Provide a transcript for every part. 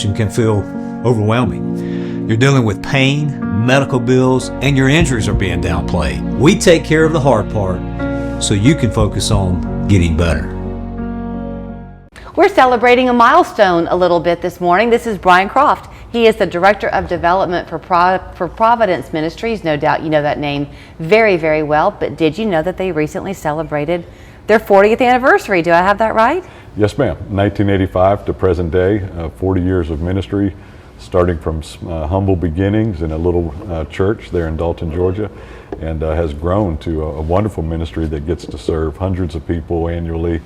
can feel overwhelming. You're dealing with pain, medical bills, and your injuries are being downplayed. We take care of the hard part so you can focus on getting better. We're celebrating a milestone a little bit this morning. This is Brian Croft. He is the Director of Development for Providence Ministries. No doubt you know that name very, very well, but did you know that they recently celebrated their 40th anniversary? Do I have that right? Yes, ma'am. 1985 to present day, 40 years of ministry, starting from humble beginnings in a little church there in Dalton, Georgia, and has grown to a wonderful ministry that gets to serve hundreds of people annually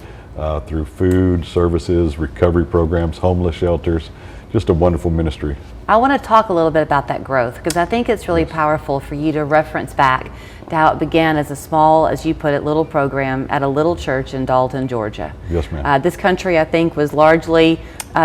through food, services, recovery programs, homeless shelters. Just a wonderful ministry. I want to talk a little bit about that growth because I think it's really powerful for you to reference back to how it began as a small, as you put it, little program at a little church in Dalton, Georgia. Yes, ma'am. This country, I think, was largely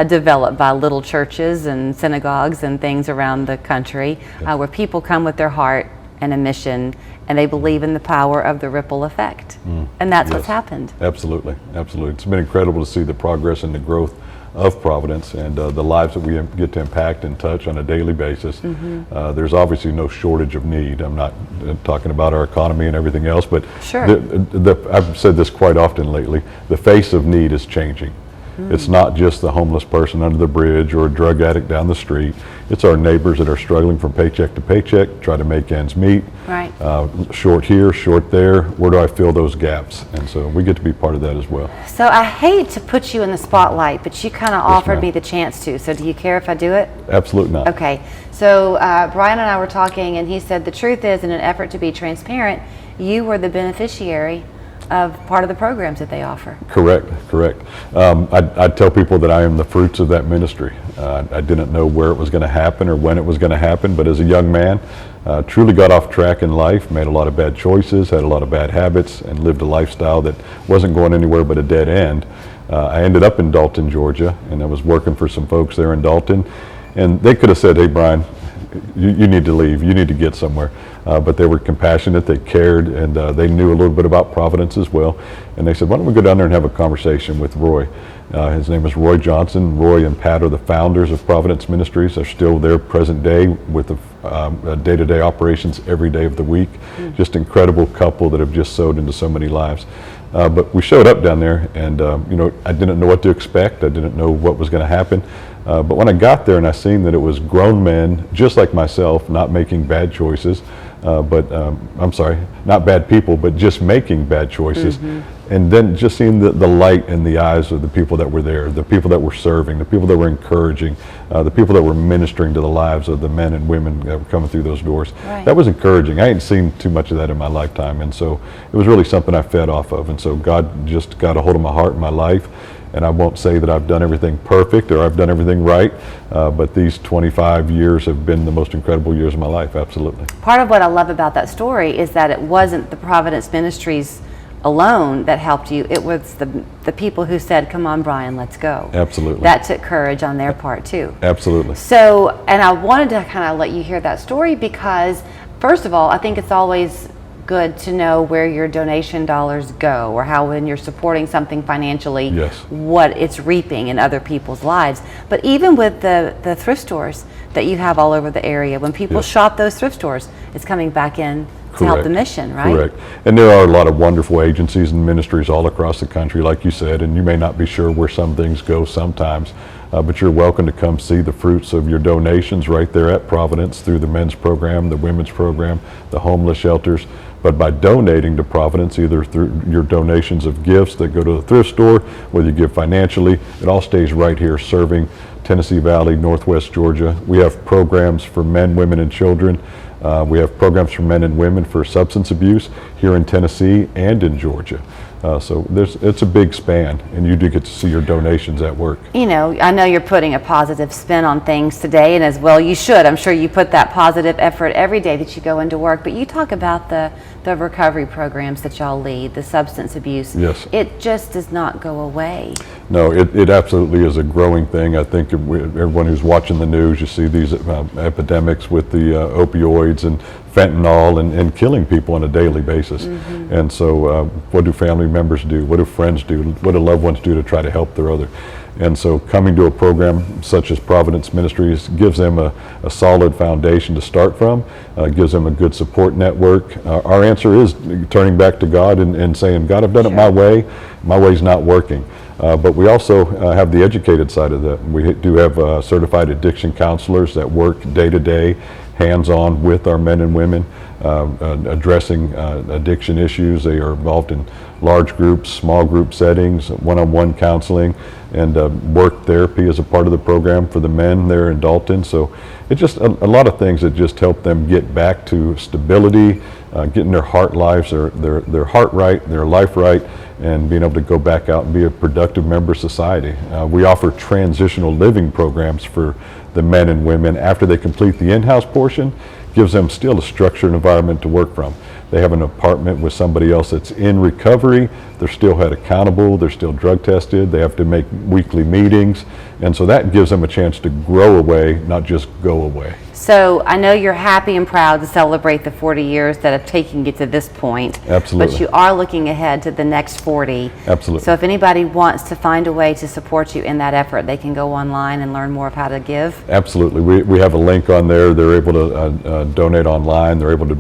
developed by little churches and synagogues and things around the country where people come with their heart and a mission, and they believe in the power of the ripple effect. And that's what's happened. Absolutely, absolutely. It's been incredible to see the progress and the growth of Providence and the lives that we get to impact and touch on a daily basis. There's obviously no shortage of need. I'm not talking about our economy and everything else, but I've said this quite often lately, the face of need is changing. It's not just the homeless person under the bridge or a drug addict down the street. It's our neighbors that are struggling from paycheck to paycheck, try to make ends meet. Right. Short here, short there. Where do I fill those gaps? And so we get to be part of that as well. So I hate to put you in the spotlight, but you kind of offered me the chance to. So do you care if I do it? Absolutely not. Okay. So Brian and I were talking, and he said the truth is, in an effort to be transparent, you were the beneficiary of part of the programs that they offer. Correct. I tell people that I am the fruits of that ministry. I didn't know where it was going to happen or when it was going to happen, but as a young man, truly got off track in life, made a lot of bad choices, had a lot of bad habits, and lived a lifestyle that wasn't going anywhere but a dead end. I ended up in Dalton, Georgia, and I was working for some folks there in Dalton, and they could have said, "Hey, Brian, you need to leave, you need to get somewhere." But they were compassionate, they cared, and they knew a little bit about Providence as well. And they said, "Why don't we go down there and have a conversation with Roy?" His name is Roy Johnson. Roy and Pat are the founders of Providence Ministries. They're still there present day with the day-to-day operations every day of the week. Just incredible couple that have just sowed into so many lives. But we showed up down there, and I didn't know what to expect. I didn't know what was going to happen. But when I got there and I seen that it was grown men, just like myself, not making bad choices, not bad people, but just making bad choices. And then just seeing the light in the eyes of the people that were there, the people that were serving, the people that were encouraging, the people that were ministering to the lives of the men and women that were coming through those doors. Right. That was encouraging. I hadn't seen too much of that in my lifetime, and so it was really something I fed off of. And so God just got a hold of my heart and my life. And I won't say that I've done everything perfect or I've done everything right, but these 25 years have been the most incredible years of my life, absolutely. Part of what I love about that story is that it wasn't the Providence Ministries alone that helped you. It was the people who said, "Come on, Brian, let's go." Absolutely. That took courage on their part too. Absolutely. So, and I wanted to kind of let you hear that story because, first of all, I think it's always good to know where your donation dollars go, or how when you're supporting something financially, what it's reaping in other people's lives. But even with the thrift stores that you have all over the area, when people shop those thrift stores, it's coming back in to help the mission, right? Correct. And there are a lot of wonderful agencies and ministries all across the country, like you said, and you may not be sure where some things go sometimes, but you're welcome to come see the fruits of your donations right there at Providence through the men's program, the women's program, the homeless shelters. But by donating to Providence, either through your donations of gifts that go to the thrift store, whether you give financially, it all stays right here serving Tennessee Valley, Northwest Georgia. We have programs for men, women, and children. We have programs for men and women for substance abuse here in Tennessee and in Georgia. So it's a big span, and you do get to see your donations at work. You know, I know you're putting a positive spin on things today, and as well you should. I'm sure you put that positive effort every day that you go into work, but you talk about the recovery programs that y'all lead, the substance abuse. Yes. It just does not go away. No, it absolutely is a growing thing. I think everyone who's watching the news, you see these epidemics with the opioids and fentanyl and killing people on a daily basis. And so what do family members do? What do friends do? What do loved ones do to try to help their other? And so coming to a program such as Providence Ministries gives them a solid foundation to start from, gives them a good support network. Our answer is turning back to God and saying, God, I've done it my way. My way's not working. But we also have the educated side of that. We do have certified addiction counselors that work day to day, hands-on with our men and women, addressing addiction issues. They are involved in large groups, small group settings, one-on-one counseling, and work therapy as a part of the program for the men there in Dalton. So it's just a lot of things that just help them get back to stability, getting their heart lives, their heart right, their life right, and being able to go back out and be a productive member of society. We offer transitional living programs for the men and women after they complete the in-house portion. Gives them still a structured environment to work from. They have an apartment with somebody else that's in recovery. They're still held accountable. They're still drug tested. They have to make weekly meetings. And so that gives them a chance to grow away, not just go away. So I know you're happy and proud to celebrate the 40 years that have taken you to this point. Absolutely. But you are looking ahead to the next 40. Absolutely. So if anybody wants to find a way to support you in that effort, they can go online and learn more of how to give? Absolutely. We have a link on there. They're able to donate online. They're able to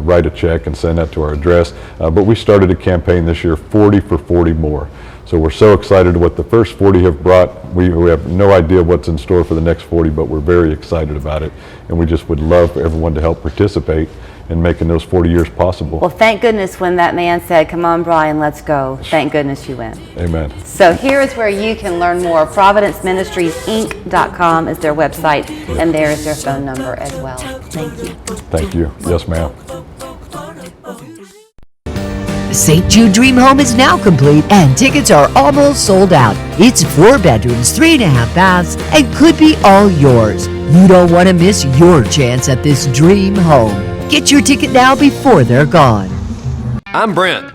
write a check and send that to our address. But we started a campaign this year, 40 for 40 more. So we're so excited what the first 40 have brought. We have no idea what's in store for the next 40, but we're very excited about it. And we just would love for everyone to help participate in making those 40 years possible. Well, thank goodness when that man said, come on, Brian, let's go. Thank goodness you went. Amen. So here is where you can learn more. ProvidenceMinistriesInc.com is their website, and there is their phone number as well. Thank you. Thank you. Yes, ma'am. St. Jude Dream Home is now complete and tickets are almost sold out. It's 4 bedrooms, 3.5 baths, and could be all yours. You don't want to miss your chance at this dream home. Get your ticket now before they're gone. I'm Brent.